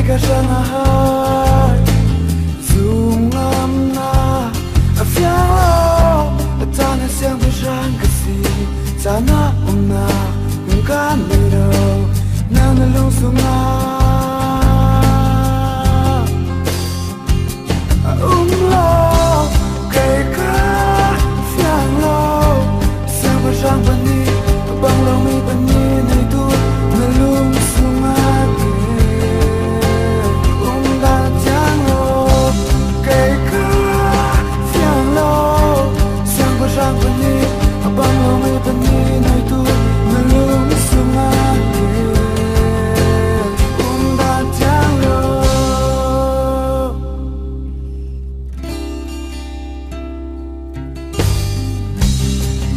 ka sana hai zoom ngam na a fiang lo ta na siang bu rang ka si sana na hung ka ni do na na long su na lo kai ka fiang lo siang bu rang ba ni bang lo mi ba ni nei tu na lung su ma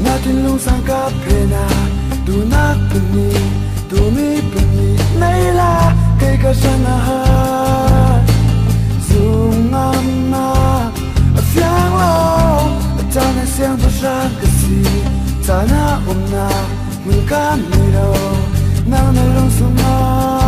Natin lung sang ka pena du nak peni du mi peni nei la kai ka sana ha zoom ngam na a fiang lo ta na siang bu rang ka si ta na na mun ka mi ro na na lung su ma